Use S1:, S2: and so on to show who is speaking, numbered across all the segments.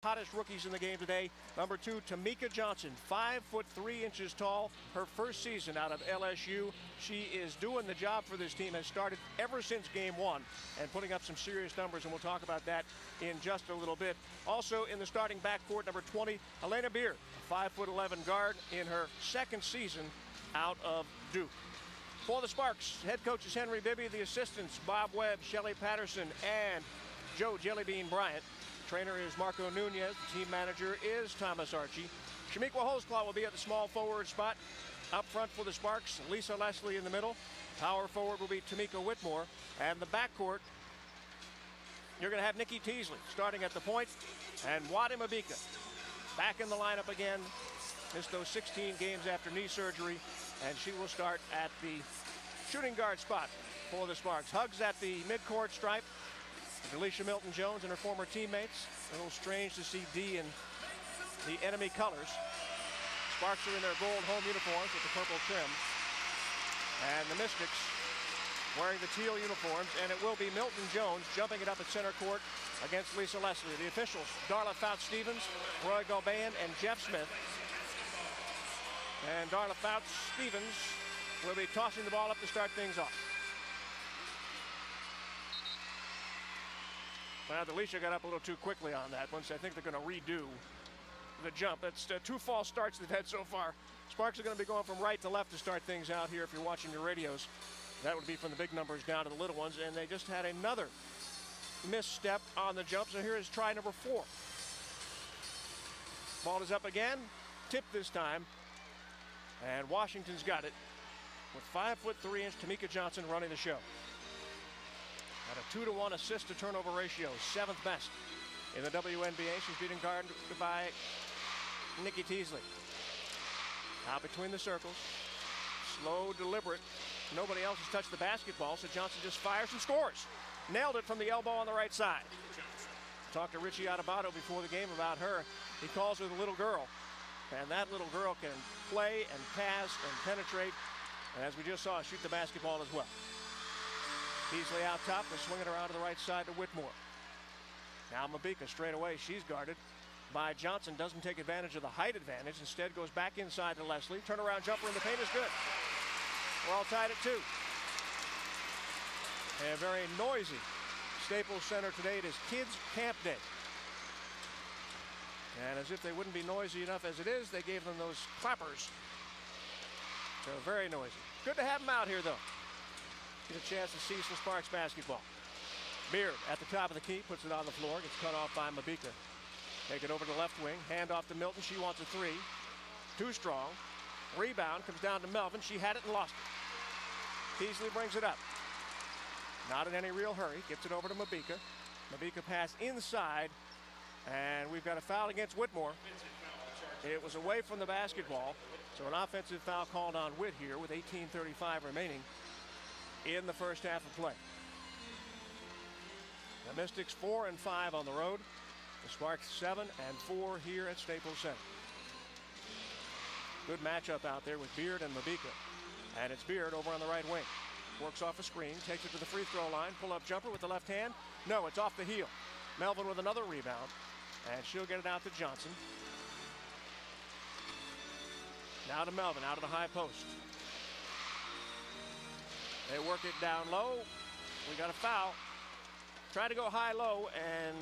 S1: Hottest rookies in the game today. Number 2, Tamika Johnson, 5'3" tall. Her first season out of LSU. She is doing the job for this team. Has started ever since game 1 and putting up some serious numbers, and we'll talk about that in just a little bit. Also in the starting backcourt, number 20, Elena Beard, a 5'11" guard in her second season out of Duke. For the Sparks, head coaches Henry Bibby, the assistants Bob Webb, Shelley Patterson, and Joe Jellybean Bryant. Trainer is Marco Nunez. The team manager is Thomas Archie. Shamiqua Holzclaw will be at the small forward spot. Up front for the Sparks, Lisa Leslie in the middle. Power forward will be Tamika Whitmore. And the backcourt, you're going to have Nikki Teasley starting at the point. And Wadi Mabika back in the lineup again. Missed those 16 games after knee surgery. And she will start at the shooting guard spot for the Sparks. Hugs at the midcourt stripe. Alicia Milton-Jones and her former teammates. A little strange to see D in the enemy colors. Sparks are in their gold home uniforms with the purple trim. And the Mystics wearing the teal uniforms. And it will be Milton-Jones jumping it up at center court against Lisa Leslie. The officials, Darla Fouts-Stevens, Roy Gobain, and Jeff Smith. And Darla Fouts-Stevens will be tossing the ball up to start things off. Well, Alicia got up a little too quickly on that once. I think they're going to redo the jump. That's 2 false starts they've had so far. Sparks are going to be going from right to left to start things out here if you're watching your radios. That would be from the big numbers down to the little ones. And they just had another misstep on the jump. So here is try number 4. Ball is up again. Tipped this time. And Washington's got it with 5'3" Tamika Johnson running the show. At a 2-to-1 assist to turnover ratio, 7th best in the WNBA. She's beaten guard by Nikki Teasley. Out between the circles, slow, deliberate. Nobody else has touched the basketball, so Johnson just fires and scores. Nailed it from the elbow on the right side. Talked to Richie Adebato before the game about her. He calls her the little girl, and that little girl can play and pass and penetrate, and as we just saw, shoot the basketball as well. Teasley out top, they're swinging around to the right side to Whitmore. Now Mabika straight away, she's guarded by Johnson. Doesn't take advantage of the height advantage, instead goes back inside to Leslie. Turnaround jumper in the paint is good. We're all tied at 2. And very noisy Staples Center today. It is Kids Camp Day. And as if they wouldn't be noisy enough as it is, they gave them those clappers. So very noisy. Good to have them out here though. Get a chance to see some Sparks basketball. Beard at the top of the key, puts it on the floor, gets cut off by Mabika. Take it over to the left wing, hand off to Milton. She wants a 3. Too strong. Rebound comes down to Melvin. She had it and lost it. Teasley brings it up. Not in any real hurry. Gets it over to Mabika. Mabika pass inside, and we've got a foul against Whitmore. It was away from the basketball, so an offensive foul called on Whit here with 18:35 remaining in the first half of play. The Mystics 4-5 on the road. The Sparks 7-4 here at Staples Center. Good matchup out there with Beard and Mabika. And it's Beard over on the right wing. Works off a screen, takes it to the free throw line. Pull-up jumper with the left hand. No, it's off the heel. Melvin with another rebound. And she'll get it out to Johnson. Now to Melvin, out of the high post. They work it down low. We got a foul. Tried to go high-low, and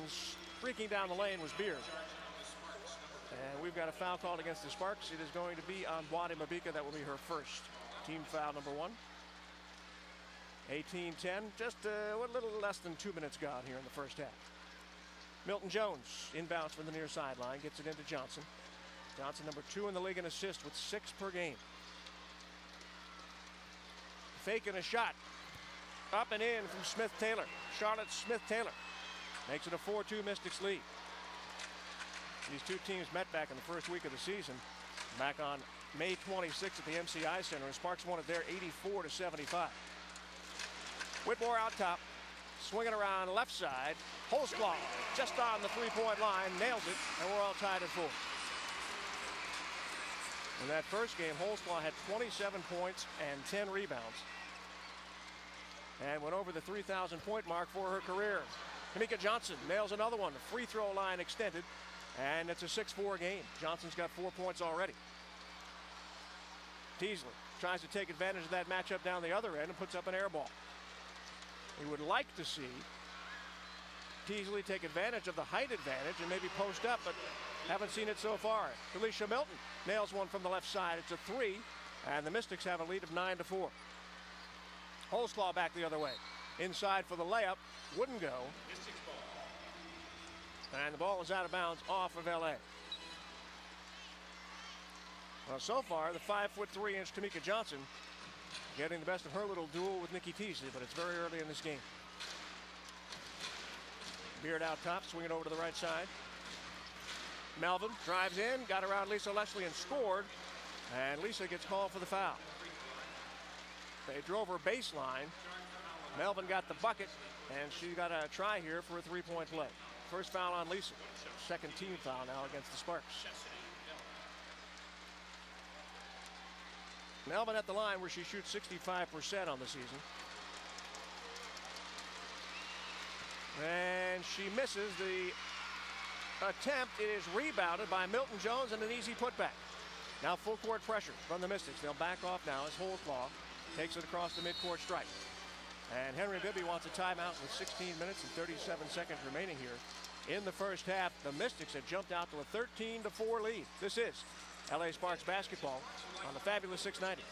S1: streaking down the lane was Beard. And we've got a foul called against the Sparks. It is going to be on Wadi Mabika. That will be her first. Team foul number 1. 18-10. Just a little less than 2 minutes gone here in the first half. Milton-Jones inbounds from the near sideline. Gets it into Johnson. Johnson number 2 in the league in assists with 6 per game. Faking a shot. Up and in from Smith-Taylor. Charlotte Smith-Taylor makes it a 4-2 Mystics lead. These two teams met back in the first week of the season, back on May 26th at the MCI Center, and Sparks won it there 84-75. Whitmore out top, swinging around left side. Holzclaw just on the 3-point line, nails it, and we're all tied at 4. In that first game, Holzclaw had 27 points and 10 rebounds. And went over the 3,000 point mark for her career. Tamika Johnson nails another one. The free throw line extended. And it's a 6-4 game. Johnson's got 4 points already. Teasley tries to take advantage of that matchup down the other end and puts up an air ball. He would like to see Teasley take advantage of the height advantage and maybe post up, but haven't seen it so far. Felicia Milton nails one from the left side. It's a 3, and the Mystics have a lead of 9-4. Holzclaw back the other way. Inside for the layup. Wouldn't go. And the ball is out of bounds off of LA. Well, so far, the 5'3" Tamika Johnson getting the best of her little duel with Nikki Teasley, but it's very early in this game. Beard out top, swing it over to the right side. Melvin drives in, got around Lisa Leslie and scored. And Lisa gets called for the foul. They drove her baseline. Melvin got the bucket, and she got a try here for a 3-point play. First foul on Lisa. Second team foul now against the Sparks. Melvin at the line where she shoots 65% on the season. And she misses the attempt. It is rebounded by Milton Jones and an easy putback. Now full court pressure from the Mystics. They'll back off now as Holzclaw takes it across the midcourt stripe. And Henry Bibby wants a timeout with 16 minutes and 37 seconds remaining here in the first half. The Mystics have jumped out to a 13-4 lead. This is LA Sparks basketball on the fabulous 690.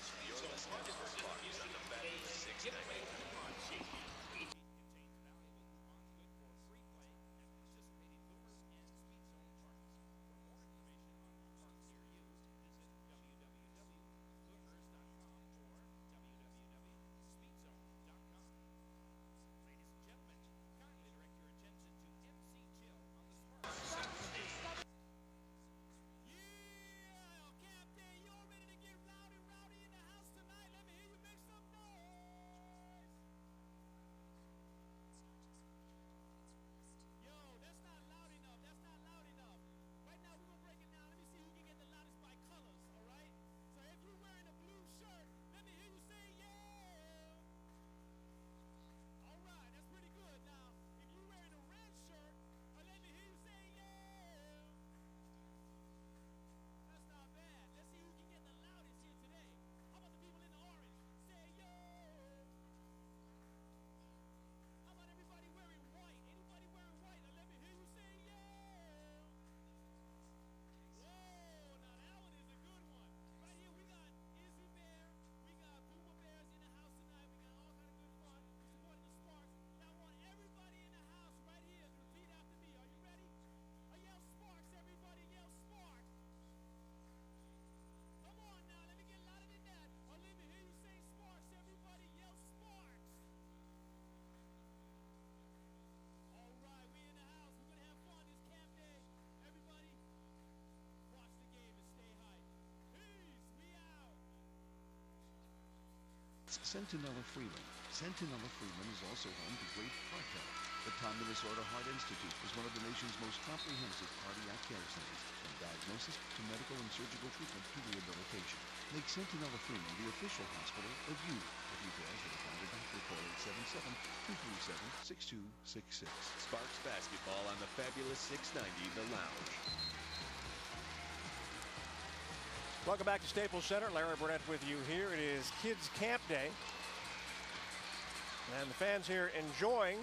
S2: Centinela Freeman. Centinela Freeman is also home to great heart health. The Tom Minnesota Heart Institute is one of the nation's most comprehensive cardiac care centers, from diagnosis to medical and surgical treatment to rehabilitation. Make Centinela Freeman the official hospital of you. For details of the founder doctor, call 877-237-6266.
S3: Sparks basketball on the fabulous 690, The Lounge.
S1: Welcome back to Staples Center. Larry Burnett with you here. It is Kids Camp Day. And the fans here enjoying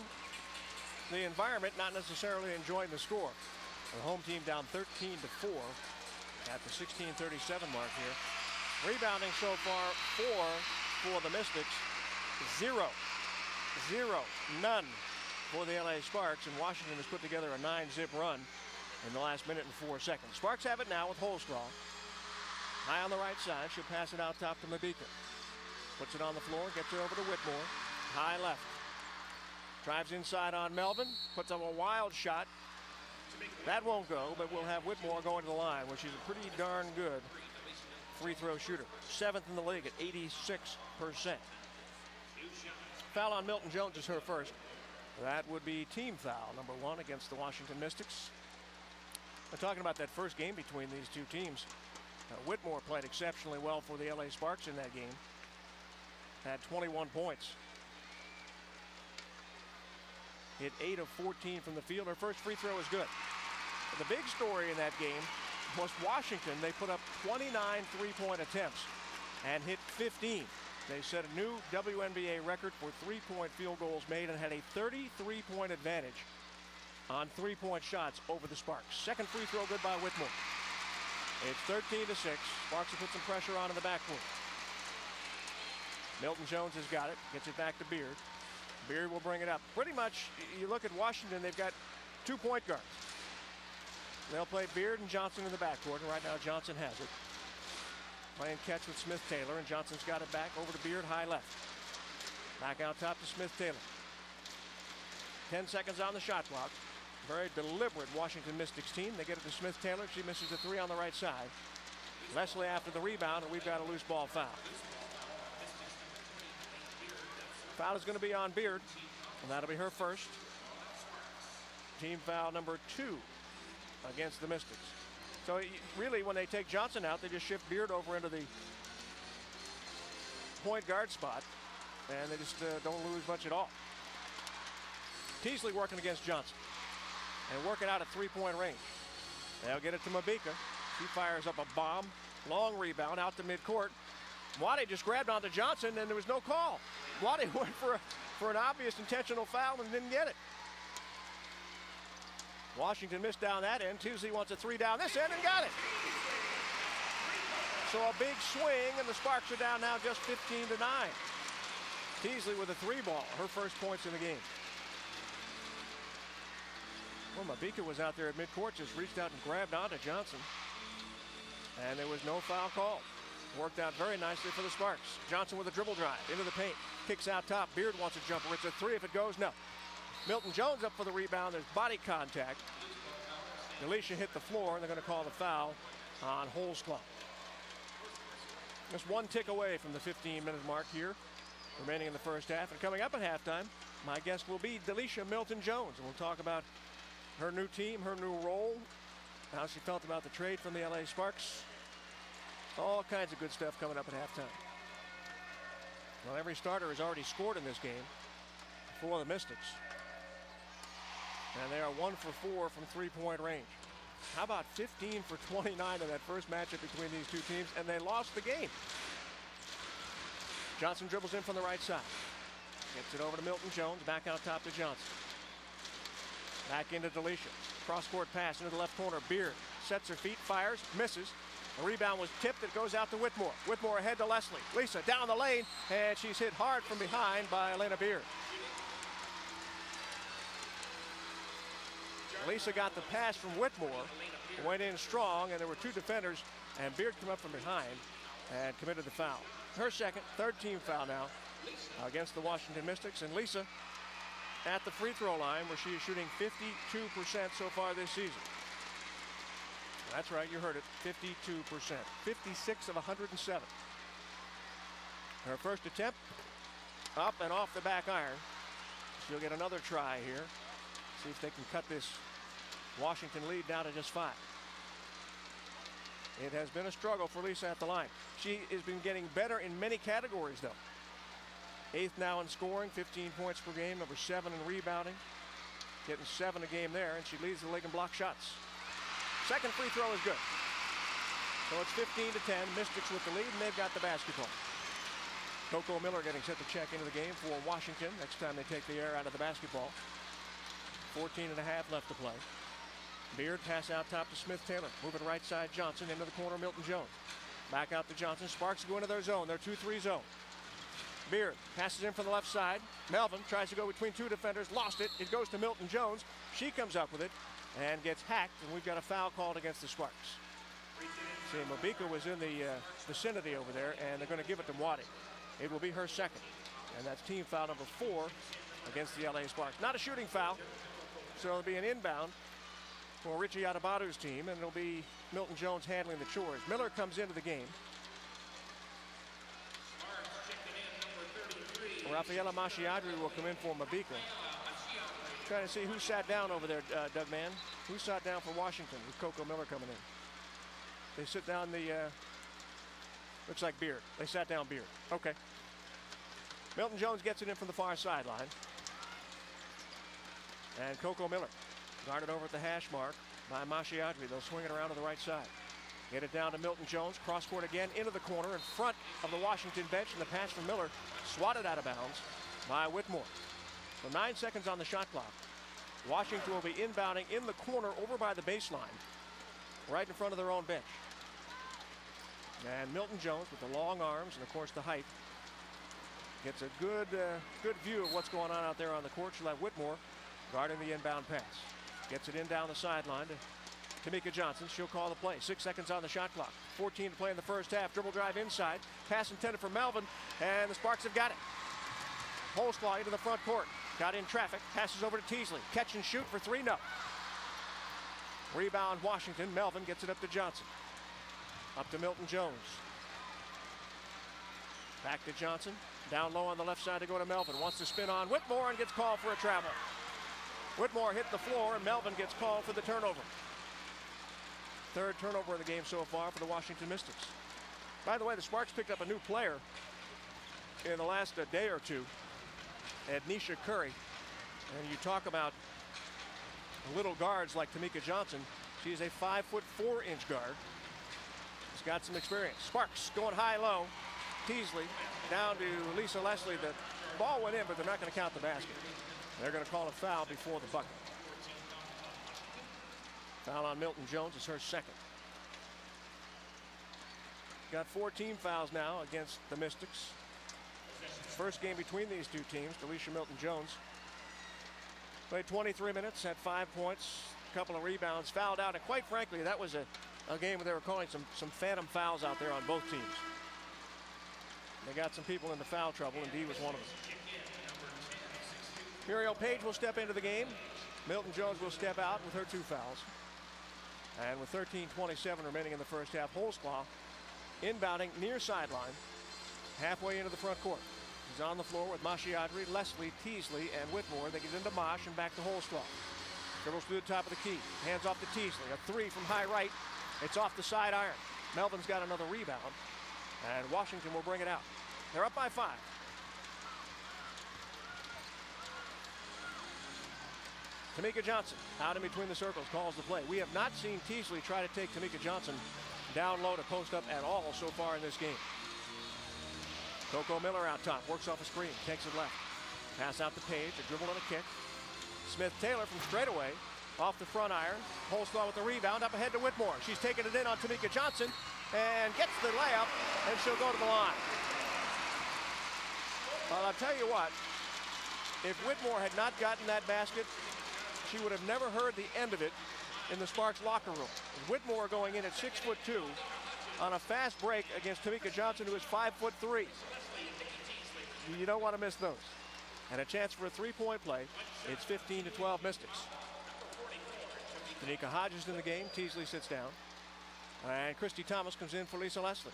S1: the environment, not necessarily enjoying the score. The home team down 13-4 at the 16:37 mark here. Rebounding so far, 4 for the Mystics, 0, none for the LA Sparks. And Washington has put together a 9-zip run in the last minute and 4 seconds. Sparks have it now with Holzclaw. High on the right side, she'll pass it out top to Mabika. Puts it on the floor, gets it over to Whitmore. High left. Drives inside on Melvin, puts up a wild shot. That won't go, but we'll have Whitmore going to the line, which is a pretty darn good free throw shooter. 7th in the league at 86%. Foul on Milton Jones is her first. That would be team foul number 1 against the Washington Mystics. We're talking about that first game between these two teams. Whitmore played exceptionally well for the LA Sparks in that game. Had 21 points. Hit 8 of 14 from the field. Her first free throw is good. the big story in that game was Washington. They put up 29 three-point attempts and hit 15. They set a new WNBA record for three-point field goals made and had a 33-point advantage on three-point shots over the Sparks. Second free throw good by Whitmore. It's 13-6. Sparks have put some pressure on in the backcourt. Milton Jones has got it. Gets it back to Beard. Beard will bring it up. Pretty much, you look at Washington, they've got 2 point guards. They'll play Beard and Johnson in the backcourt, and right now Johnson has it. Playing catch with Smith-Taylor, and Johnson's got it back over to Beard, high left. Back out top to Smith-Taylor. 10 seconds on the shot clock. Very deliberate Washington Mystics team. They get it to Smith-Taylor. She misses the three on the right side. Leslie after the rebound, and we've got a loose ball foul. Foul is going to be on Beard, and that'll be her first. Team foul number 2 against the Mystics. So really, when they take Johnson out, they just shift Beard over into the point guard spot, and they just don't lose much at all. Teasley working against Johnson and working out at three-point range. They'll get it to Mabika. She fires up a bomb. Long rebound out to midcourt. Wade just grabbed onto Johnson, and there was no call. Wade went for an obvious intentional foul and didn't get it. Washington missed down that end. Teasley wants a three down this end and got it. So a big swing, and the Sparks are down now just 15-9. Teasley with a three ball, her first points in the game. Well, Mabika was out there at midcourt, just reached out and grabbed onto Johnson. And there was no foul call. Worked out very nicely for the Sparks. Johnson with a dribble drive into the paint. Kicks out top. Beard wants a jumper. It's a three if it goes. No. Milton Jones up for the rebound. There's body contact. Delisha hit the floor, and they're going to call the foul on Holzclaw. Just one tick away from the 15-minute mark here, remaining in the first half. And coming up at halftime, my guest will be Delisha Milton Jones. And we'll talk about her new team, her new role, how she felt about the trade from the LA Sparks. All kinds of good stuff coming up at halftime. Well, every starter has already scored in this game for the Mystics. And they are 1 for 4 from three-point range. How about 15 for 29 in that first matchup between these two teams, and they lost the game. Johnson dribbles in from the right side. Gets it over to Milton Jones, back out top to Johnson. Back into Delisha. Cross-court pass into the left corner. Beard sets her feet, fires, misses. The rebound was tipped. It goes out to Whitmore. Whitmore ahead to Leslie. Lisa down the lane, and she's hit hard from behind by Elena Beard. Lisa got the pass from Whitmore, went in strong, and there were two defenders, and Beard came up from behind and committed the foul. Her second, third team foul now against the Washington Mystics, and Lisa at the free throw line where she is shooting 52% so far this season. That's right, you heard it, 52%. 56 of 107. Her first attempt, up and off the back iron. She'll get another try here. See if they can cut this Washington lead down to just 5. It has been a struggle for Lisa at the line. She has been getting better in many categories, though. 8th now in scoring, 15 points per game, number 7 in rebounding. Getting 7 a game there, and she leads the league in block shots. Second free throw is good. So it's 15-10. Mystics with the lead, and they've got the basketball. Coco Miller getting set to check into the game for Washington next time they take the air out of the basketball. 14 and a half left to play. Beard pass out top to Smith-Taylor. Moving right side, Johnson into the corner, Milton Jones. Back out to Johnson. Sparks go into their zone, their 2-3 zone. Beard passes in from the left side. Melvin tries to go between two defenders, lost it. It goes to Milton Jones. She comes up with it and gets hacked, and we've got a foul called against the Sparks. See, Mabika was in the vicinity over there, and they're going to give it to Wade. It will be her second, and that's team foul number 4 against the LA Sparks. Not a shooting foul, so it'll be an inbound for Richie Adebado's team, and it'll be Milton Jones handling the chores. Miller comes into the game. Rafaela Masciadri will come in for Mabika. Trying to see who sat down over there, Doug Mann. Who sat down for Washington with Coco Miller coming in? They sit down the, looks like Beard. They sat down Beard. Okay. Milton Jones gets it in from the far sideline. And Coco Miller guarded over at the hash mark by Mashiadri. They'll swing it around to the right side. Get it down to Milton Jones. Cross court again into the corner in front of the Washington bench. And the pass from Miller swatted out of bounds by Whitmore. So 9 seconds on the shot clock. Washington will be inbounding in the corner over by the baseline, right in front of their own bench. And Milton Jones with the long arms and, of course, the height gets a good view of what's going on out there on the court. She'll have Whitmore guarding the inbound pass. Gets it in down the sideline to Tamika Johnson. She'll call the play. 6 seconds on the shot clock. 14 to play in the first half. Dribble drive inside. Pass intended for Melvin, and the Sparks have got it. Holsclaw into the front court. Got in traffic. Passes over to Teasley. Catch and shoot for 3. No. Rebound Washington. Melvin gets it up to Johnson. Up to Milton Jones. Back to Johnson. Down low on the left side to go to Melvin. Wants to spin on Whitmore and gets called for a travel. Whitmore hit the floor, and Melvin gets called for the turnover. 3rd turnover of the game so far for the Washington Mystics. By the way, the Sparks picked up a new player in the last day or two, Ednisha Curry. And you talk about little guards like Tamika Johnson. She's a 5'4" guard. She's got some experience. Sparks going high-low. Teasley down to Lisa Leslie. The ball went in, but they're not going to count the basket. They're going to call a foul before the bucket. Foul on Milton Jones is her second. Got 4 team fouls now against the Mystics. First game between these two teams. Delisha Milton Jones played 23 minutes, had 5 points, a couple of rebounds, fouled out, and quite frankly, that was a game where they were calling some phantom fouls out there on both teams. They got some people into foul trouble, and Dee was one of them. Muriel Page will step into the game. Milton Jones will step out with her 2 fouls. And with 13:27 remaining in the first half, Holsclaw inbounding near sideline, halfway into the front court. He's on the floor with Mashiadri, Leslie, Teasley, and Whitmore. They get into Mosh and back to Holsclaw. Dribbles through the top of the key. Hands off to Teasley. A 3 from high right. It's off the side iron. Melvin's got another rebound. And Washington will bring it out. They're up by 5. Tamika Johnson out in between the circles calls the play. We have not seen Teasley try to take Tamika Johnson down low to post up at all so far in this game. Coco Miller out top, works off a screen, takes it left. Pass out to Page, a dribble and a kick. Smith-Taylor from straightaway, off the front iron. Holsclaw with the rebound, up ahead to Whitmore. She's taking it in on Tamika Johnson and gets the layup, and she'll go to the line. Well, I'll tell you what, if Whitmore had not gotten that basket, she would have never heard the end of it in the Sparks locker room. Whitmore going in at 6'2" on a fast break against Tamika Johnson, who is 5'3". You don't want to miss those. And a chance for a 3-point play. It's 15-12 Mystics. Danica Hodges in the game. Teasley sits down. And Christy Thomas comes in for Lisa Leslie.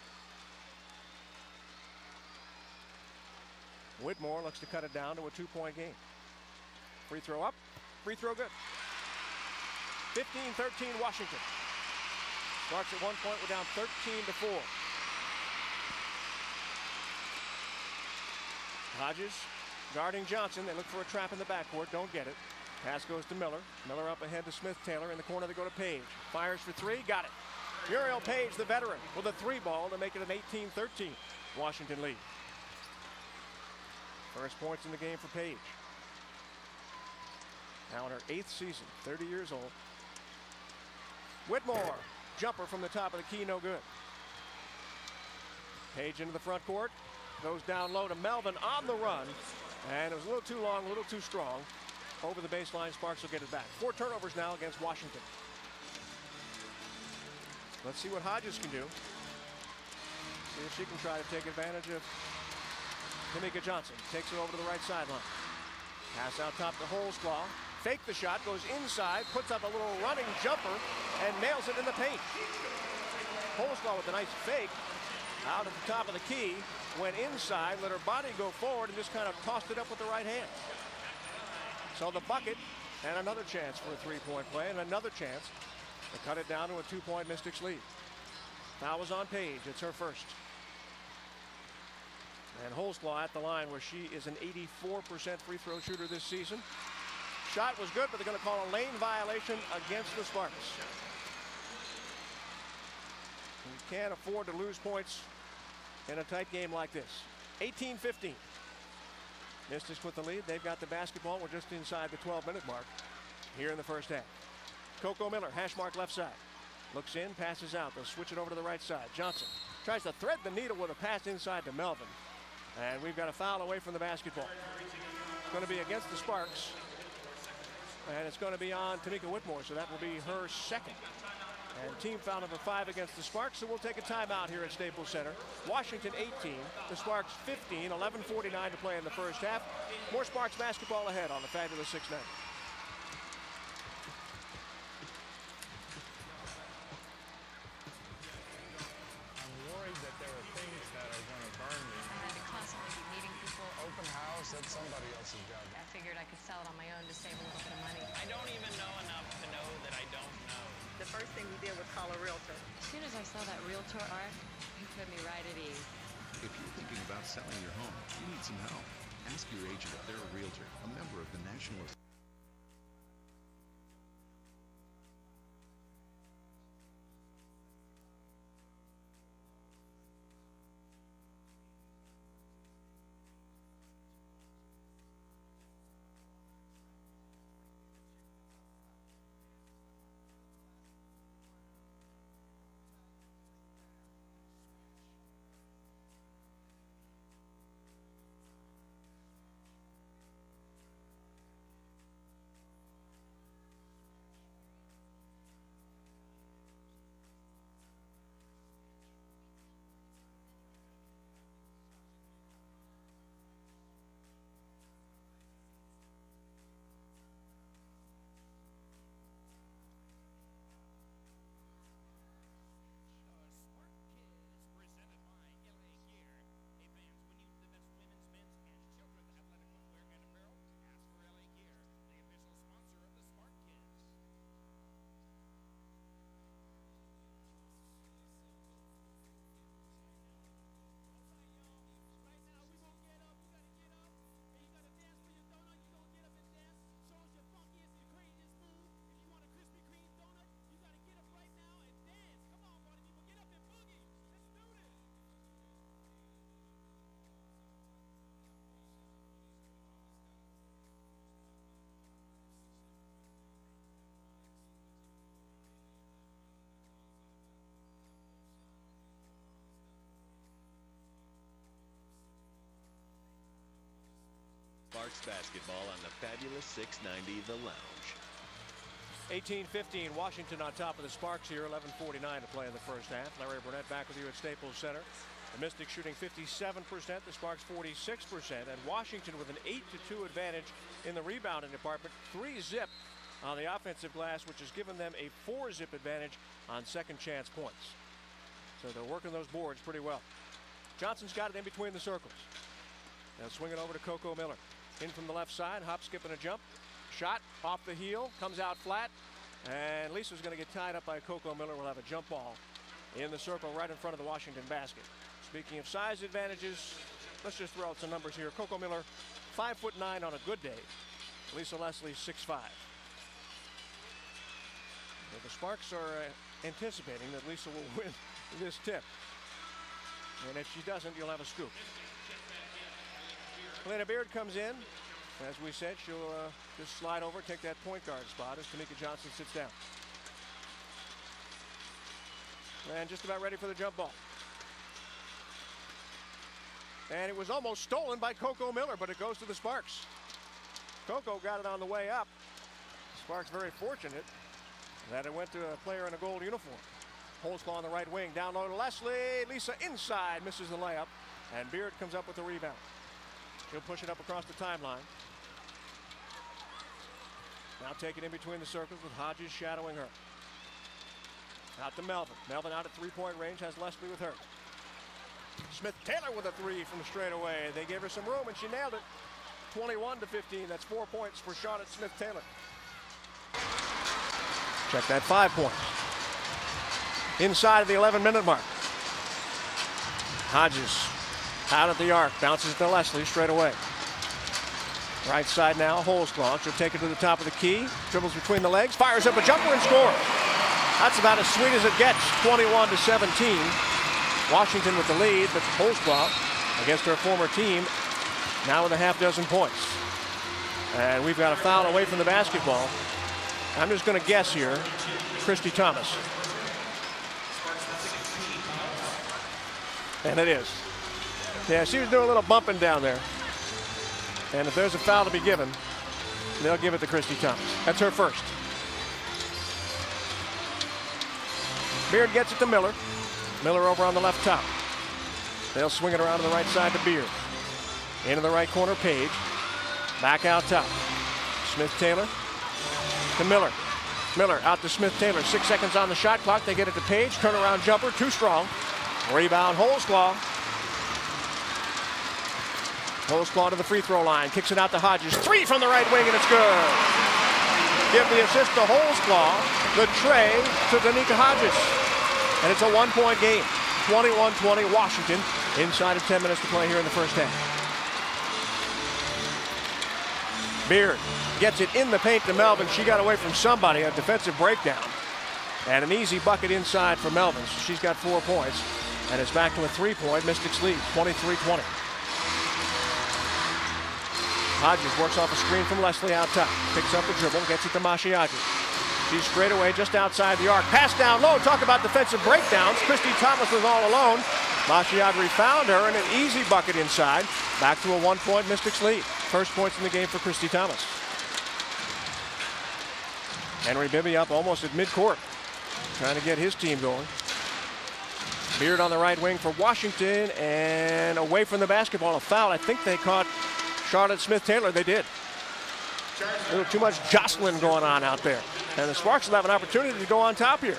S1: Whitmore looks to cut it down to a 2-point game. Free throw up. Free throw good. 15-13 Washington. Sparks at 1 point. We're down 13-4. Hodges guarding Johnson. They look for a trap in the backcourt. Don't get it. Pass goes to Miller. Miller up ahead to Smith-Taylor. In the corner they go to Page. Fires for 3. Got it. Muriel Page, the veteran, with a 3 ball to make it an 18-13 Washington lead. First points in the game for Page. Now in her 8th season, 30 years old. Whitmore, jumper from the top of the key, no good. Page into the front court, goes down low to Melvin on the run, and it was a little too long, a little too strong. Over the baseline, Sparks will get it back. 4 turnovers now against Washington. Let's see what Hodges can do. See if she can try to take advantage of Tamika Johnson. Takes it over to the right sideline. Pass out top to Holsclaw. Fake the shot, goes inside, puts up a little running jumper, and nails it in the paint. Holsclaw with a nice fake out at the top of the key, went inside, let her body go forward, and just kind of tossed it up with the right hand. So the bucket, and another chance for a 3-point play, and another chance to cut it down to a 2-point Mystics lead. Foul was on Page. It's her first. And Holsclaw at the line, where she is an 84% free throw shooter this season. Shot was good, but they're going to call a lane violation against the Sparks. We can't afford to lose points in a tight game like this. 18-15. Mystics with the lead. They've got the basketball. We're just inside the 12-minute mark here in the first half. Coco Miller, hash mark left side. Looks in, passes out. They'll switch it over to the right side. Johnson tries to thread the needle with a pass inside to Melvin. And we've got a foul away from the basketball. It's going to be against the Sparks. And it's going to be on Tamika Whitmore, so that will be her second. And team foul number 5 against the Sparks, so we'll take a timeout here at Staples Center. Washington 18, the Sparks 15, 11:49 to play in the first half. More Sparks basketball ahead on the fabulous 690.
S4: I'm worried that there are things that are going to burn me.
S5: I had to constantly be meeting people.
S4: Open house, that's somebody else's job.
S5: I figured I could sell it on my own to save a little bit of money.
S6: I don't even know enough to know that I don't know.
S7: The first thing we did was call a realtor.
S5: As soon as I saw that realtor arc, he put me right at ease.
S2: If you're thinking about selling your home, you need some help. Ask your agent if they're a realtor, a member of the National
S3: Sparks basketball on the fabulous 690 The Lounge.
S1: 18-15, Washington on top of the Sparks here, 11:49 to play in the first half. Larry Burnett back with you at Staples Center. The Mystics shooting 57%, the Sparks 46%, and Washington with an 8-2 advantage in the rebounding department. 3-zip on the offensive glass, which has given them a 4-zip advantage on second chance points. So they're working those boards pretty well. Johnson's got it in between the circles. Now swing it over to Coco Miller. In from the left side, hop, skip, and a jump. Shot off the heel, comes out flat, and Lisa's going to get tied up by Coco Miller. Will have a jump ball in the circle right in front of the Washington basket. Speaking of size advantages, let's just throw out some numbers here. Coco Miller, 5'9" on a good day. Lisa Leslie, 6'5". The Sparks are anticipating that Lisa will win this tip. And if she doesn't, you'll have a scoop. Helena Beard comes in. As we said, she'll just slide over, take that point guard spot as Tamika Johnson sits down. And just about ready for the jump ball. And it was almost stolen by Coco Miller, but it goes to the Sparks. Coco got it on the way up. Sparks very fortunate that it went to a player in a gold uniform. Holtzclaw on the right wing, down low to Leslie. Lisa inside, misses the layup, and Beard comes up with the rebound. She'll push it up across the timeline. Now taken in between the circles with Hodges shadowing her. Out to Melvin. Melvin out at three-point range, has Leslie with her. Smith-Taylor with a three from straight away. They gave her some room and she nailed it. 21-15. That's 4 points for Charlotte Smith-Taylor. Check that, 5 points. Inside of the 11-minute mark. Hodges out at the arc, bounces to Leslie straight away. Right side now, Holzclaw. She'll take it to the top of the key. Dribbles between the legs, fires up a jumper and scores. That's about as sweet as it gets, 21-17. Washington with the lead, but Holzclaw, against her former team, now with a half dozen points. And we've got a foul away from the basketball. I'm just going to guess here, Christy Thomas. And it is. Yeah, she was doing a little bumping down there. And if there's a foul to be given, they'll give it to Christy Thomas. That's her first. Beard gets it to Miller. Miller over on the left top. They'll swing it around to the right side to Beard. Into the right corner, Page. Back out top. Smith-Taylor to Miller. Miller out to Smith-Taylor. 6 seconds on the shot clock. They get it to Page. Turnaround jumper, too strong. Rebound, Holzclaw. Holzclaw to the free throw line. Kicks it out to Hodges. 3 from the right wing, and it's good. Give the assist to Holzclaw. The tray to Danica Hodges. And it's a 1-point game. 21-20 Washington. Inside of 10 minutes to play here in the first half. Beard gets it in the paint to Melvin. She got away from somebody, a defensive breakdown. And an easy bucket inside for Melvin. She's got 4 points. And it's back to a 3-point Mystics lead, 23-20. Hodges works off a screen from Leslie out top. Picks up the dribble, gets it to Mashiagi. She's straight away just outside the arc. Pass down low. Talk about defensive breakdowns. Christy Thomas was all alone. Mashiagi found her and an easy bucket inside. Back to a 1-point Mystics lead. First points in the game for Christy Thomas. Henry Bibby up almost at midcourt, trying to get his team going. Beard on the right wing for Washington, and away from the basketball, a foul. I think they caught Charlotte Smith-Taylor. They did. A little too much jostling going on out there. And the Sparks will have an opportunity to go on top here.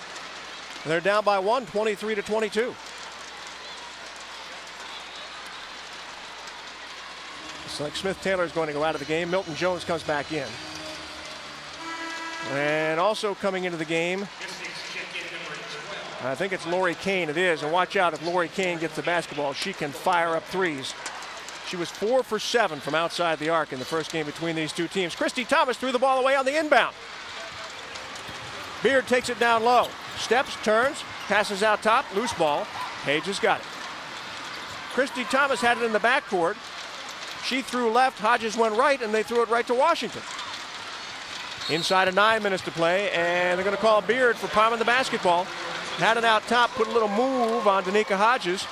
S1: They're down by 1, 23-22. It's like Smith-Taylor is going to go out of the game. Milton Jones comes back in. And also coming into the game, I think it's Lori Kane. It is. And watch out, if Lori Kane gets the basketball, she can fire up threes. She was 4 for 7 from outside the arc in the first game between these two teams. Christy Thomas threw the ball away on the inbound. Beard takes it down low. Steps, turns, passes out top, loose ball. Page has got it. Christy Thomas had it in the backcourt. She threw left, Hodges went right, and they threw it right to Washington. Inside of 9 minutes to play, and they're going to call Beard for palming the basketball. Had it out top, put a little move on Danica Hodges,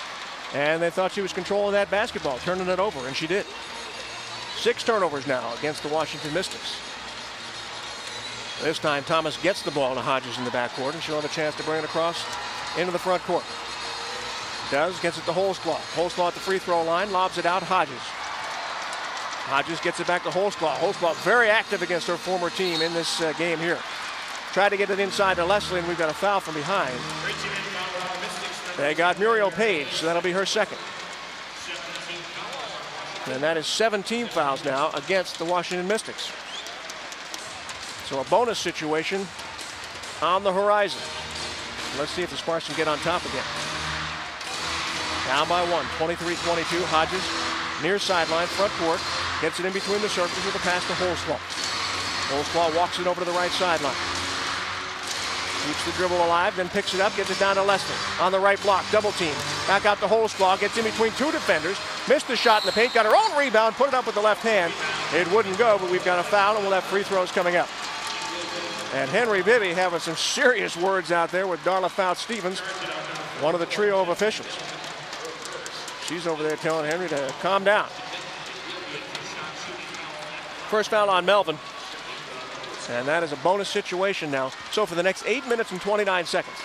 S1: and they thought she was controlling that basketball, turning it over, and she did. 6 turnovers now against the Washington Mystics. This time Thomas gets the ball to Hodges in the backcourt, and she'll have a chance to bring it across into the front court. Does, gets it to Holzclaw. Holzclaw at the free throw line, lobs it out, Hodges. Hodges gets it back to Holzclaw. Holzclaw very active against her former team in this game here. Tried to get it inside to Leslie, and we've got a foul from behind. They got Muriel Page, so that'll be her second. And that is 17 fouls now against the Washington Mystics. So a bonus situation on the horizon. Let's see if the Sparks can get on top again. Down by 1, 23-22. Hodges near sideline, front court. Gets it in between the circles with a pass to Holzclaw. Holzclaw walks it over to the right sideline. Keeps the dribble alive, then picks it up, gets it down to Leslie. On the right block, double team. Back out to Holzclaw, gets in between 2 defenders. Missed the shot in the paint, got her own rebound, put it up with the left hand. It wouldn't go, but we've got a foul, and we'll have free throws coming up. And Henry Bibby having some serious words out there with Darla Fouts-Stevens, one of the trio of officials. She's over there telling Henry to calm down. First foul on Melvin. And that is a bonus situation now. So for the next 8 minutes and 29 seconds,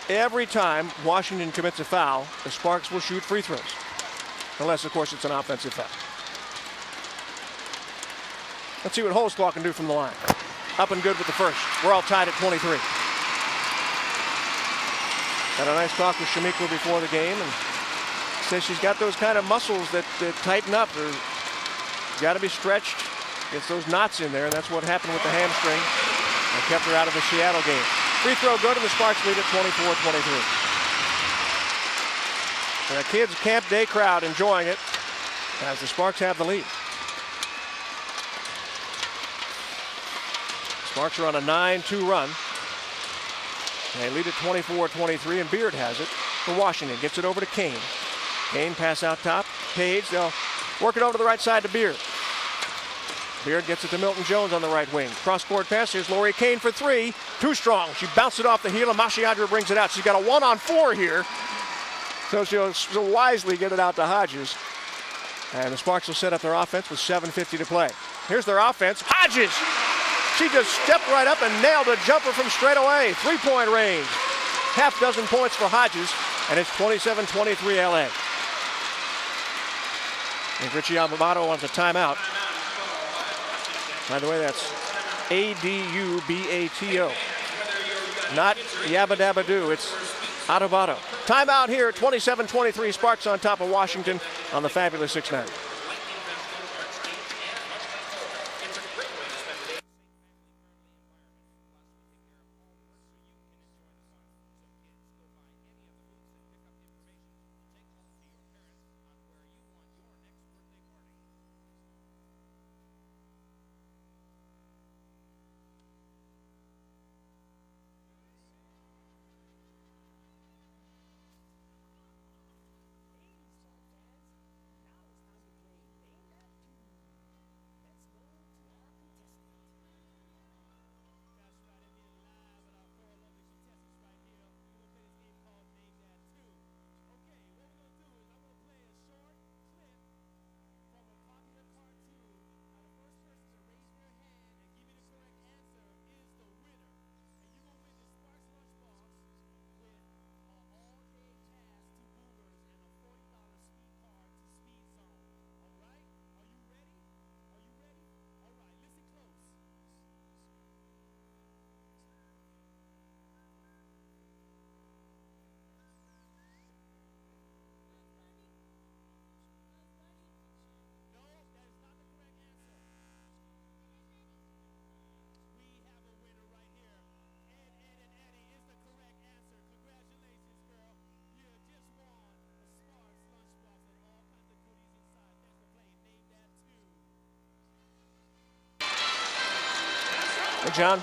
S1: every time Washington commits a foul, the Sparks will shoot free throws. Unless, of course, it's an offensive foul. Let's see what Holzclaw can do from the line. Up and good with the first. We're all tied at 23. Had a nice talk with Shamika before the game, and says she's got those kind of muscles that tighten up. They're got to be stretched. Gets those knots in there, and that's what happened with the hamstring. And kept her out of the Seattle game. Free throw good, and the Sparks lead at 24-23. And the kids' camp day crowd enjoying it as the Sparks have the lead. Sparks are on a 9-2 run. They lead at 24-23, and Beard has it for Washington. Gets it over to Kane. Kane pass out top. Page, they'll work it over to the right side to Beard. Beard gets it to Milton Jones on the right wing. Cross-court pass. Here's Lori Kane for three. Too strong. She bounced it off the heel, and Mashiadra brings it out. She's got a 1-on-4 here. So she'll wisely get it out to Hodges. And the Sparks will set up their offense with 7:50 to play. Here's their offense. Hodges! She just stepped right up and nailed a jumper from straight away. 3-point range. Half dozen points for Hodges, and it's 27-23 LA. And Richie Abato wants a timeout. By the way, that's A-D-U-B-A-T-O. Not Yabba Dabba Doo, it's Adubato. Timeout here at 27-23. Sparks on top of Washington on the fabulous 6-9. Hey, John.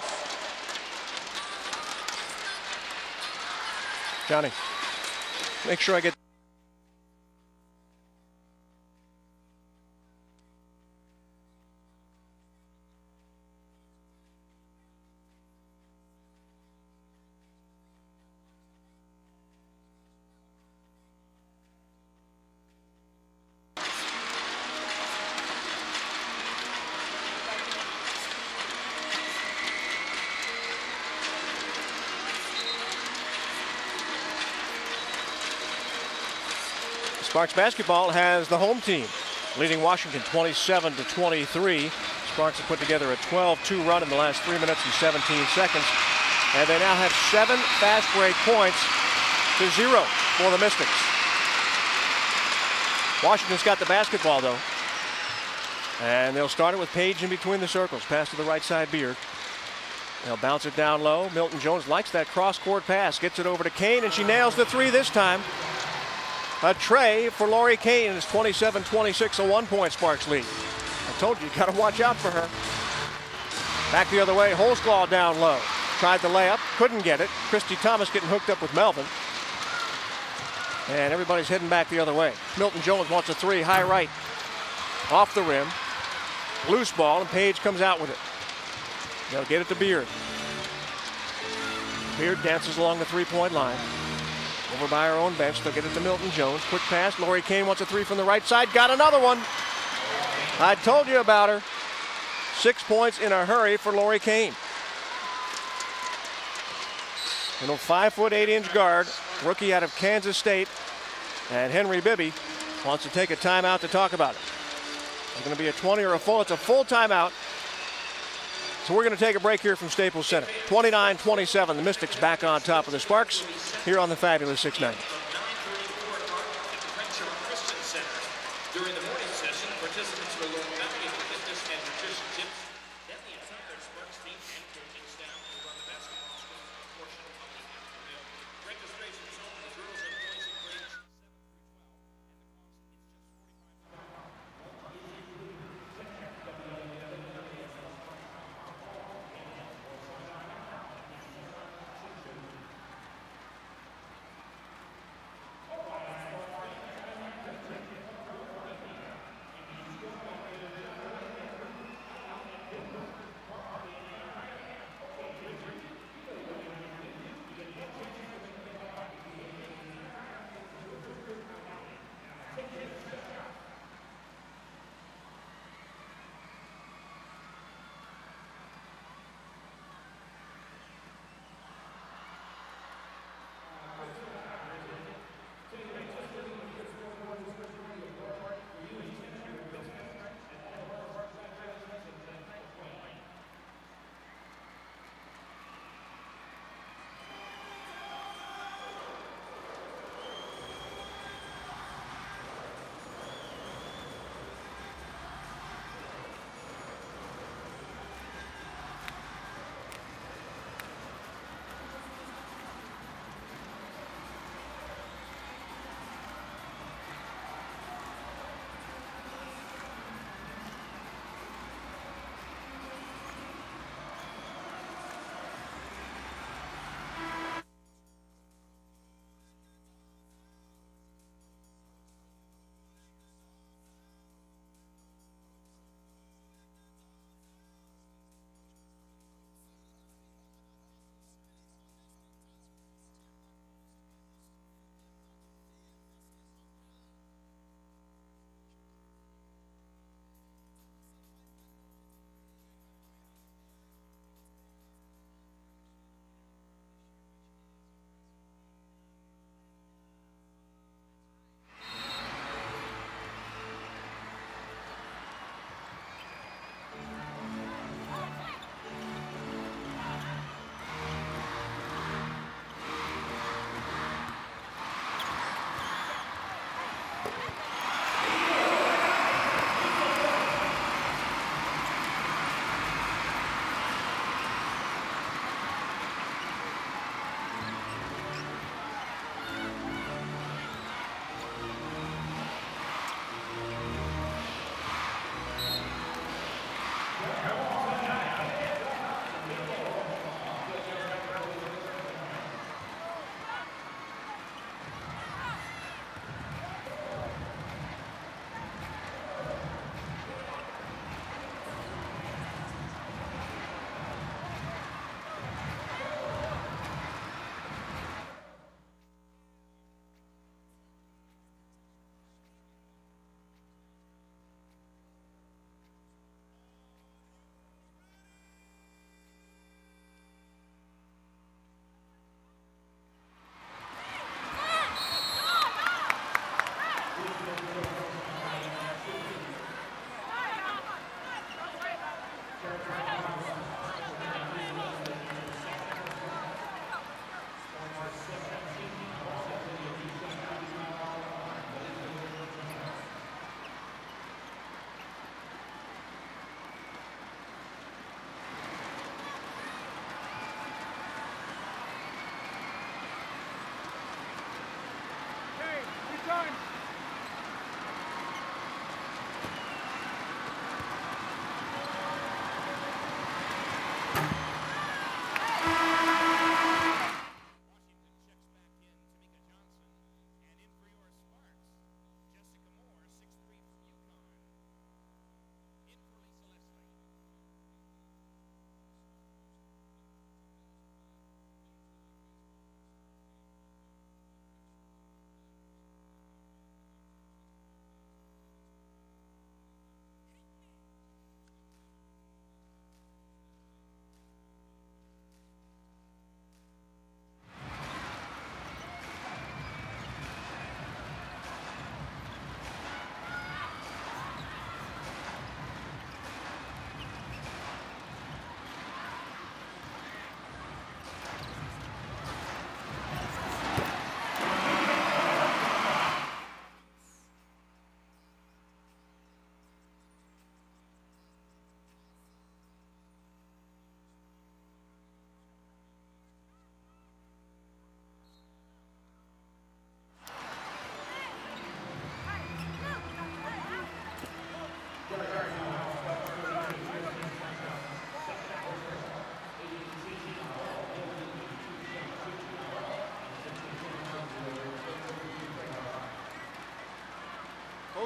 S1: Johnny, make sure I get... Sparks basketball has the home team leading Washington 27-23. Sparks have put together a 12-2 run in the last 3 minutes and 17 seconds. And they now have 7 fast break points to 0 for the Mystics. Washington's got the basketball though. And they'll start it with Page in between the circles. Pass to the right side, Beard. They'll bounce it down low. Milton Jones likes that cross-court pass. Gets it over to Kane, and she nails the three this time. A tray for Lori Kane. It's 27-26, a 1-point Sparks lead. I told you got to watch out for her. Back the other way, Holsclaw down low. Tried the layup, couldn't get it. Christy Thomas getting hooked up with Melvin. And everybody's heading back the other way. Milton Jones wants a three, high right. Off the rim. Loose ball, and Page comes out with it. They'll get it to Beard. Beard dances along the three-point line. Over by our own bench, they'll get it to Milton Jones. Quick pass, Lori Kane wants a three from the right side. Got another one. I told you about her. 6 points in a hurry for Lori Kane. You know, 5'8" guard, rookie out of Kansas State. And Henry Bibby wants to take a timeout to talk about it. It's going to be a 20 or a full. It's a full timeout. So we're going to take a break here from Staples Center. 29-27, the Mystics back on top of the Sparks here on the fabulous 6-9. During the morning session, participants will learn valuable fitness and nutrition tips. Then the entire Sparks team and coaching staff will run the basketball school for a portion of the afternoon. Registration is open to girls and boys in grades 7 through 12. And the cost is just $45.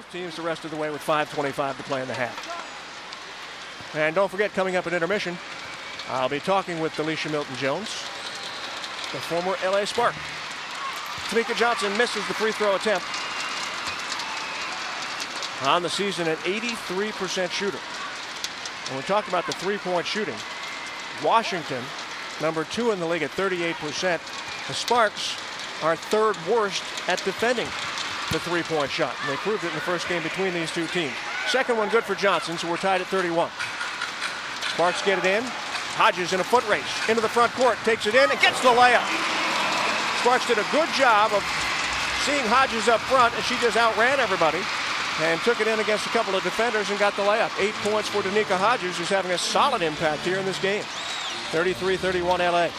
S1: both teams the rest of the way with 5:25 to play in the half. And don't forget, coming up at intermission, I'll be talking with Alicia Milton-Jones, the former LA Spark. Tamika Johnson misses the free throw attempt. On the season, an 83% shooter. When we talk about the three-point shooting, Washington, number 2 in the league at 38%. The Sparks are third worst at defending the three-point shot. And they proved it in the first game between these two teams. Second one good for Johnson, so we're tied at 31. Sparks get it in. Hodges in a foot race into the front court, takes it in and gets the layup. Sparks did a good job of seeing Hodges up front, and she just outran everybody and took it in against a couple of defenders and got the layup. 8 points for Danica Hodges, who's having a solid impact here in this game. 33-31 LA.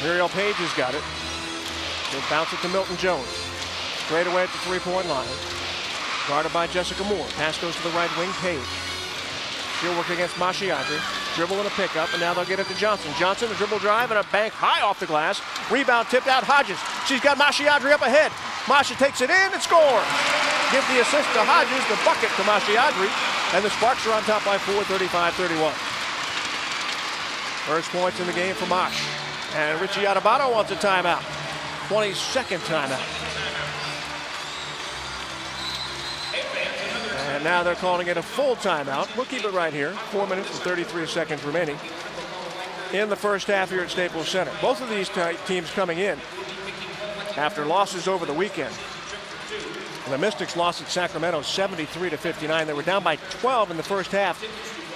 S1: Muriel Page has got it. They bounce it to Milton-Jones. Straight away at the three-point line. Guarded by Jessica Moore. Pass goes to the right wing, Page. She'll work against Mashiadri. Dribble and a pickup, and now they'll get it to Johnson. Johnson, a dribble drive and a bank high off the glass. Rebound tipped out Hodges. She's got Mashiadri up ahead. Masha takes it in and scores. Give the assist to Hodges, the bucket to Mashiadri, and the Sparks are on top by 4, 35-31. First points in the game for Mosh. And Richie Adebato wants a timeout. 22nd timeout. And now they're calling it a full timeout. We'll keep it right here. 4 minutes and 33 seconds remaining in the first half here at Staples Center. Both of these teams coming in after losses over the weekend. The Mystics lost at Sacramento 73-59. They were down by 12 in the first half.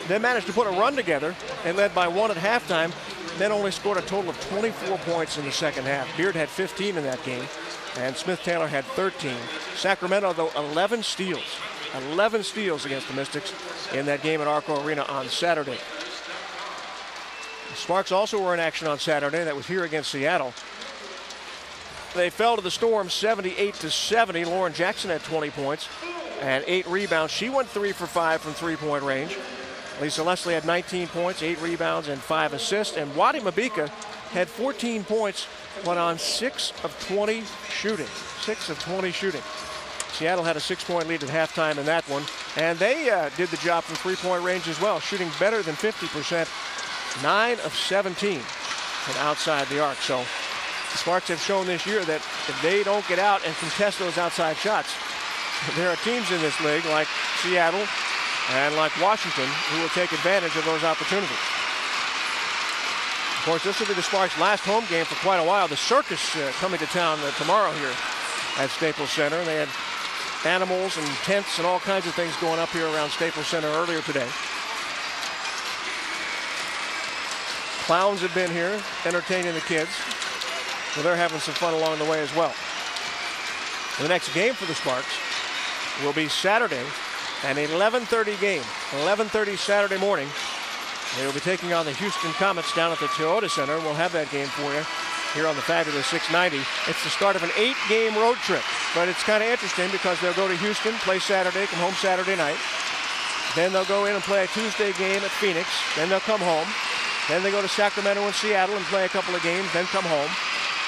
S1: They managed to put a run together and led by 1 at halftime. Then only scored a total of 24 points in the second half. Beard had 15 in that game, and Smith-Taylor had 13. Sacramento, though, 11 steals. 11 steals against the Mystics in that game at Arco Arena on Saturday. The Sparks also were in action on Saturday. That was here against Seattle. They fell to the Storm 78-70. Lauren Jackson had 20 points and 8 rebounds. She went 3 for 5 from three-point range. Lisa Leslie had 19 points, 8 rebounds, and 5 assists. And Wadi Mabika had 14 points, but on 6 of 20 shooting. 6 of 20 shooting. Seattle had a 6-point lead at halftime in that one. And they did the job from three-point range as well, shooting better than 50%. 9 of 17 from outside the arc. So the Sparks have shown this year that if they don't get out and contest those outside shots, there are teams in this league like Seattle and like Washington who will take advantage of those opportunities. Of course, this will be the Sparks' last home game for quite a while. The circus coming to town tomorrow here at Staples Center. They had animals and tents and all kinds of things going up here around Staples Center earlier today. Clowns have been here entertaining the kids. So they're having some fun along the way as well. The next game for the Sparks will be Saturday, an 11:30 game. 11:30 Saturday morning. They will be taking on the Houston Comets down at the Toyota Center. We'll have that game for you here on the fabulous 690. It's the start of an 8-game road trip, but it's kind of interesting because they'll go to Houston, play Saturday, come home Saturday night. Then they'll go in and play a Tuesday game at Phoenix. Then they'll come home. Then they go to Sacramento and Seattle and play a couple of games, then come home.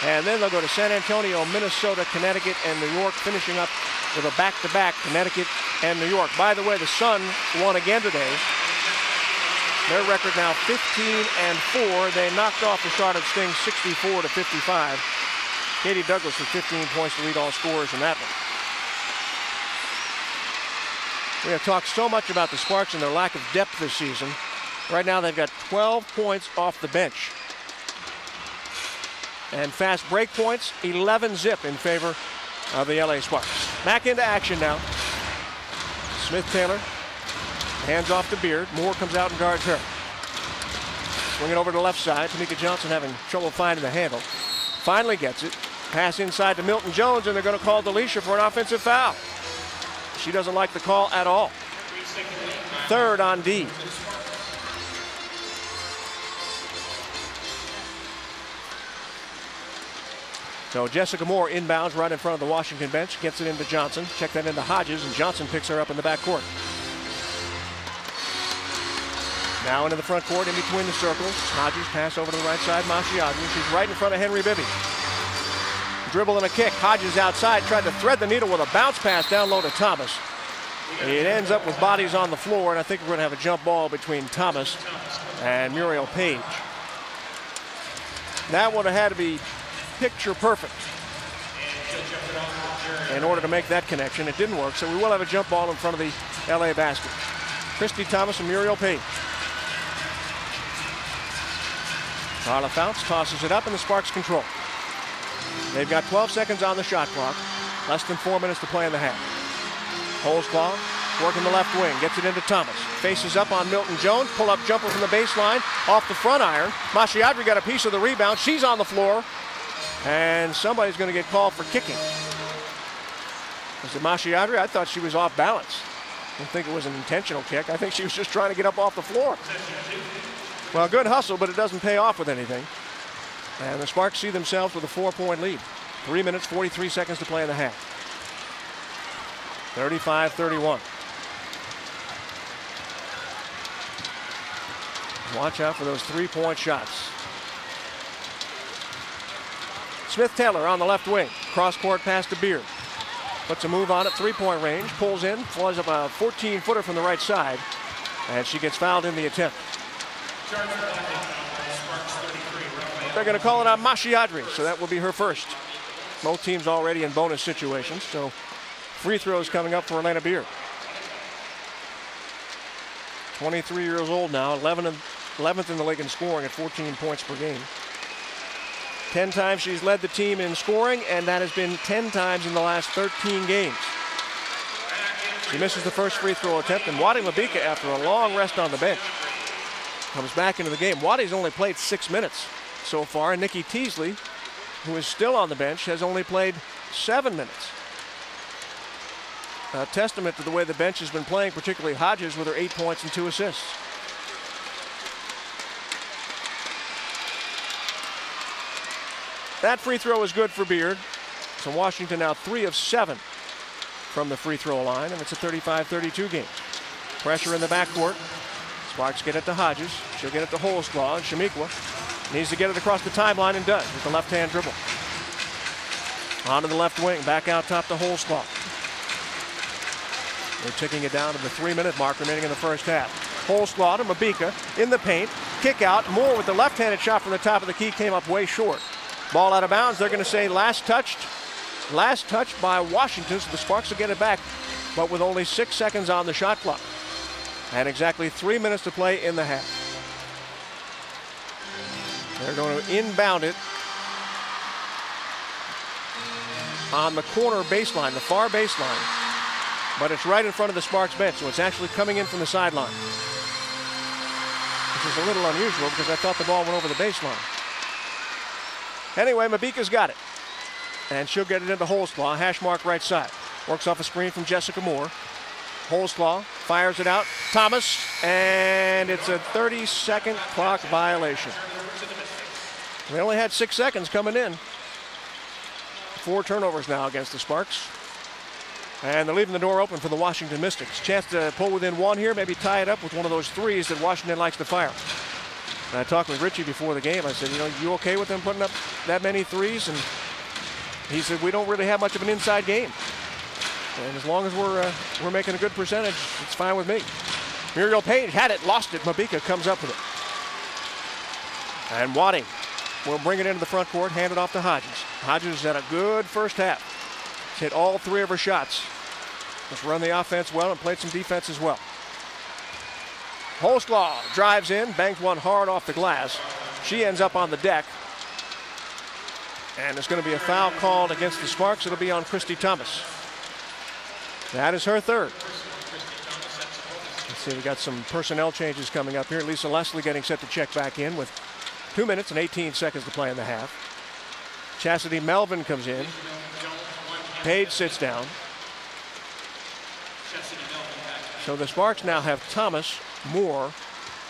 S1: And then they'll go to San Antonio, Minnesota, Connecticut, and New York, finishing up with a back-to-back Connecticut and New York. By the way, the Sun won again today. Their record now 15-4. They knocked off the Charlotte Sting 64-55. Katie Douglas with 15 points to lead all scorers in that one. We have talked so much about the Sparks and their lack of depth this season. Right now they've got 12 points off the bench. And fast break points, 11-zip in favor of the LA Sparks. Back into action now. Smith-Taylor hands off to Beard. Moore comes out and guards her. Swing it over to the left side. Tamika Johnson having trouble finding the handle. Finally gets it. Pass inside to Milton-Jones, and they're going to call Delisha for an offensive foul. She doesn't like the call at all. Third on D. So Jessica Moore inbounds right in front of the Washington bench, gets it into Johnson. Check that into Hodges, and Johnson picks her up in the backcourt. Now into the front court, in between the circles. Hodges pass over to the right side, Mashiadri. She's right in front of Henry Bibby. dribble and a kick. Hodges outside, tried to thread the needle with a bounce pass down low to Thomas. It ends up with bodies on the floor, and I think we're going to have a jump ball between Thomas and Muriel Page. That would have had to be picture perfect in order to make that connection. It didn't work, so we will have a jump ball in front of the LA basket. Christy Thomas and Muriel Page. Carla Fouts tosses it up, and the Sparks control. They've got 12 seconds on the shot clock. Less than 4 minutes to play in the half. Holzclaw working the left wing, gets it into Thomas. Faces up on Milton Jones, pull-up jumper from the baseline, off the front iron. Mashiadri got a piece of the rebound. She's on the floor, and somebody's going to get called for kicking. Was it Mashiadri? I thought she was off balance. I don't think it was an intentional kick. I think she was just trying to get up off the floor. Well, good hustle, but it doesn't pay off with anything. And the Sparks see themselves with a 4-point lead. 3 minutes, 43 seconds to play in the half. 35-31. Watch out for those three-point shots. Smith-Taylor on the left wing. Cross-court pass to Beard. Puts a move on at three-point range. Pulls in, flies up a 14-footer from the right side. And she gets fouled in the attempt. They're going to call it on Mashiadri, so that will be her first. Both teams already in bonus situations, so free throws coming up for Elena Beard. 23 years old now, 11th in the league in scoring at 14 points per game. 10 times she's led the team in scoring, and that has been 10 times in the last 13 games. She misses the first free throw attempt, and Wadi Mabika, after a long rest on the bench, comes back into the game. Wadi's only played 6 minutes so far, and Nikki Teasley, who is still on the bench, has only played 7 minutes. A testament to the way the bench has been playing, particularly Hodges with her 8 points and 2 assists. That free throw is good for Beard. So Washington now 3 of 7 from the free throw line, and it's a 35-32 game. Pressure in the backcourt. Sparks get it to Hodges. She'll get it to Holzclaw, and Shamiqua needs to get it across the timeline and does with the left-hand dribble. On to the left wing, back out top to Holzclaw. They're ticking it down to the 3-minute mark remaining in the first half. Holzclaw to Mabika in the paint. Kick out. Moore with the left-handed shot from the top of the key came up way short. Ball out of bounds. They're going to say last touch by Washington, so the Sparks will get it back, but with only 6 seconds on the shot clock. And exactly 3 minutes to play in the half. They're going to inbound it on the corner baseline, the far baseline, but it's right in front of the Sparks bench, so it's actually coming in from the sideline, which is a little unusual because I thought the ball went over the baseline. Anyway, Mabika's got it, and she'll get it into Holzclaw, hash mark right side. Works off a screen from Jessica Moore. Holzclaw fires it out. Thomas, and it's a 30-second clock violation. We only had 6 seconds coming in. 4 turnovers now against the Sparks. And they're leaving the door open for the Washington Mystics. Chance to pull within 1 here, maybe tie it up with one of those threes that Washington likes to fire. And I talked with Richie before the game. I said, you okay with them putting up that many threes? And he said, we don't really have much of an inside game. And as long as we're making a good percentage, it's fine with me. Muriel Page had it, lost it. Mabika comes up with it. And Wadi will bring it into the front court, hand it off to Hodges. Hodges had a good first half. Hit all 3 of her shots. Just run the offense well and played some defense as well. Holzclaw drives in, banks one hard off the glass. She ends up on the deck. And there's going to be a foul called against the Sparks. It'll be on Christy Thomas. That is her 3rd. Let's see, we got some personnel changes coming up here. Lisa Leslie getting set to check back in with 2 minutes and 18 seconds to play in the half. Chastity Melvin comes in. Page sits down. So the Sparks now have Thomas, Moore,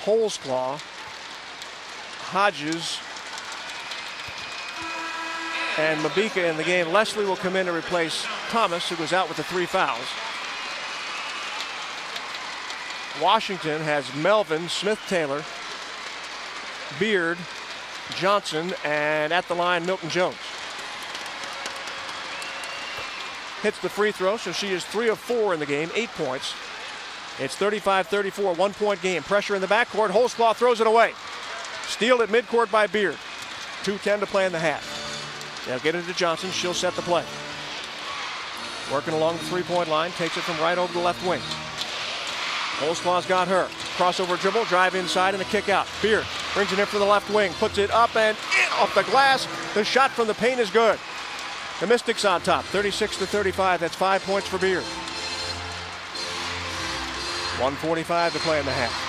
S1: Holzclaw, Hodges, and Mabika in the game. Leslie will come in to replace Thomas, who was out with the 3 fouls. Washington has Melvin, Smith-Taylor, Beard, Johnson, and at the line, Milton Jones. hits the free throw, so she is 3 of 4 in the game, 8 points. It's 35-34, 1-point game. Pressure in the backcourt. Holzclaw throws it away. Steal at midcourt by Beard. 2:10 to play in the half. They'll get it to Johnson. She'll set the play. Working along the three-point line. Takes it from right over the left wing. Holzclaw's got her. Crossover dribble. Drive inside and a kick out. Beard brings it in for the left wing. Puts it up and in off the glass. The shot from the paint is good. The Mystics on top. 36-35. That's 5 points for Beard. 1:45 to play in the half.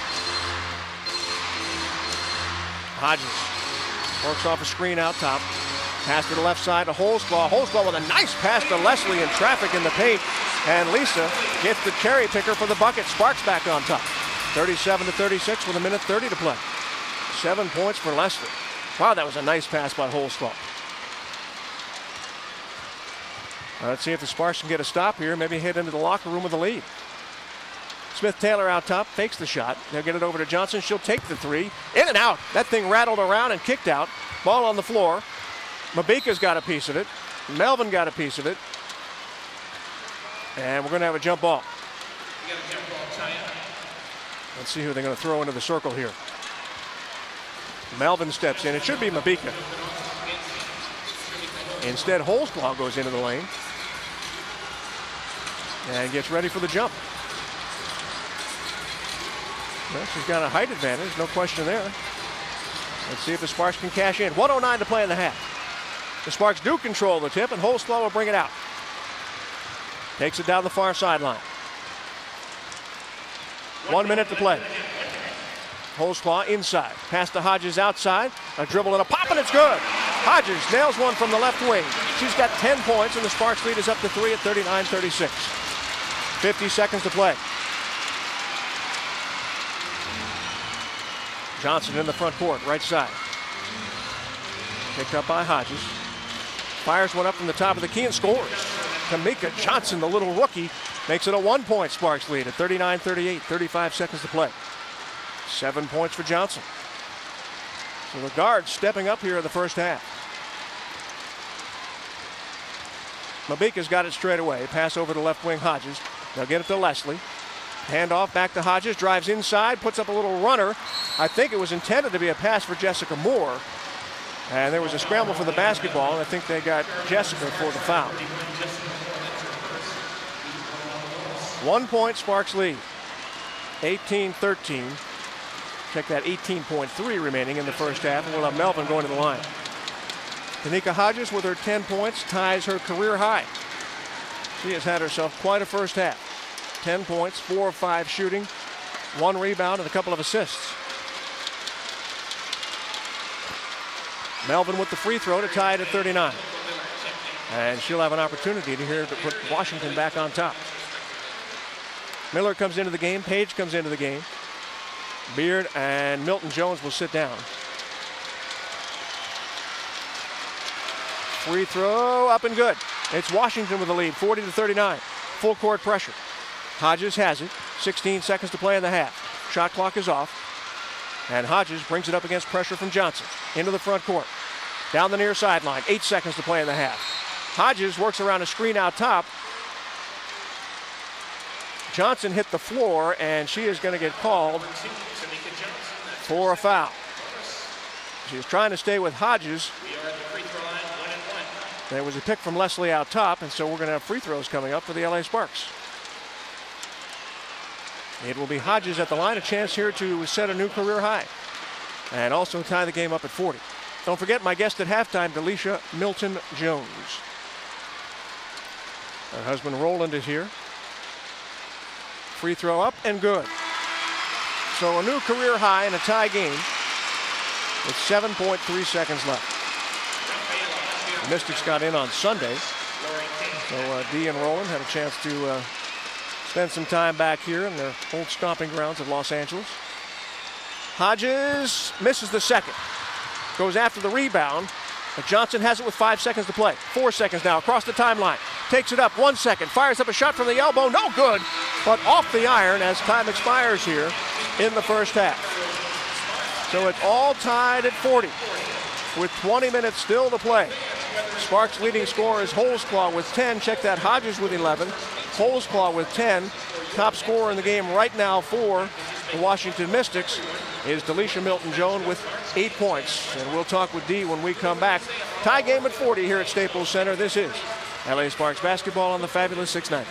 S1: Hodges works off a screen out top. Pass to the left side to Holzclaw. Holzclaw with a nice pass to Leslie in traffic in the paint. And Lisa gets the cherry picker for the bucket. Sparks back on top. 37-36 with 1:30 to play. 7 points for Leslie. Wow, that was a nice pass by Holzclaw. Let's see if the Sparks can get a stop here. Maybe head into the locker room with a lead. Smith-Taylor out top, fakes the shot. They'll get it over to Johnson. She'll take the three. In and out. That thing rattled around and kicked out. Ball on the floor. Mabika's got a piece of it. Melvin got a piece of it. And we're going to have a jump ball. Let's see who they're going to throw into the circle here. Melvin steps in. It should be Mabika. Instead, Holzclaw goes into the lane and gets ready for the jump. Well, she's got a height advantage, no question there. Let's see if the Sparks can cash in. 1:09 to play in the half. The Sparks do control the tip, and Holzclaw will bring it out. Takes it down the far sideline. 1 minute to play. Holzclaw inside. Pass to Hodges outside. A dribble and a pop, and it's good. Hodges nails one from the left wing. She's got 10 points, and the Sparks lead is up to 3 at 39-36. 50 seconds to play. Johnson in the front court, right side. Picked up by Hodges. Fires one up from the top of the key and scores. Tamika Johnson, the little rookie, makes it a 1-point Sparks lead at 39-38, 35 seconds to play. 7 points for Johnson. So the guards stepping up here in the first half. Mabika's got it straight away. Pass over to left wing Hodges. They'll get it to Leslie. Hand off back to Hodges, drives inside, puts up a little runner. I think it was intended to be a pass for Jessica Moore. And there was a scramble for the basketball, and I think they got Jessica for the foul. 1 point Sparks lead. 18-13. Check that, 18.3 remaining in the first half, and we'll have Melvin going to the line. Tanika Hodges with her 10 points ties her career high. She has had herself quite a first half. 10 points, 4 of 5 shooting, 1 rebound, and a couple of assists. Melvin with the free throw to tie it at 39. And she'll have an opportunity to put Washington back on top. Miller comes into the game. Page comes into the game. Beard and Milton Jones will sit down. Free throw up and good. It's Washington with the lead, 40-39. Full court pressure. Hodges has it. 16 seconds to play in the half. Shot clock is off. And Hodges brings it up against pressure from Johnson. Into the front court. Down the near sideline. 8 seconds to play in the half. Hodges works around a screen out top. Johnson hit the floor, and she is going to get called for a foul. She's trying to stay with Hodges. There was a pick from Leslie out top, and so we're going to have free throws coming up for the LA Sparks. It will be Hodges at the line, a chance here to set a new career high and also tie the game up at 40. Don't forget my guest at halftime, Delisha Milton Jones. Her husband Roland is here. Free throw up and good. So a new career high in a tie game with 7.3 seconds left. The Mystics got in on Sunday, so Dee and Roland had a chance to spend some time back here in their old stomping grounds of Los Angeles. Hodges misses the second. Goes after the rebound, but Johnson has it with 5 seconds to play. 4 seconds now across the timeline. Takes it up 1 second. Fires up a shot from the elbow. No good, but off the iron as time expires here in the first half. So it's all tied at 40 with 20 minutes still to play. Sparks' leading scorer is Holesclaw with 10. Check that, Hodges with 11. Holesclaw with 10. Top scorer in the game right now for the Washington Mystics is Delisha Milton-Jones with 8 points. And we'll talk with Dee when we come back. Tie game at 40 here at Staples Center. This is LA Sparks basketball on the Fabulous 690.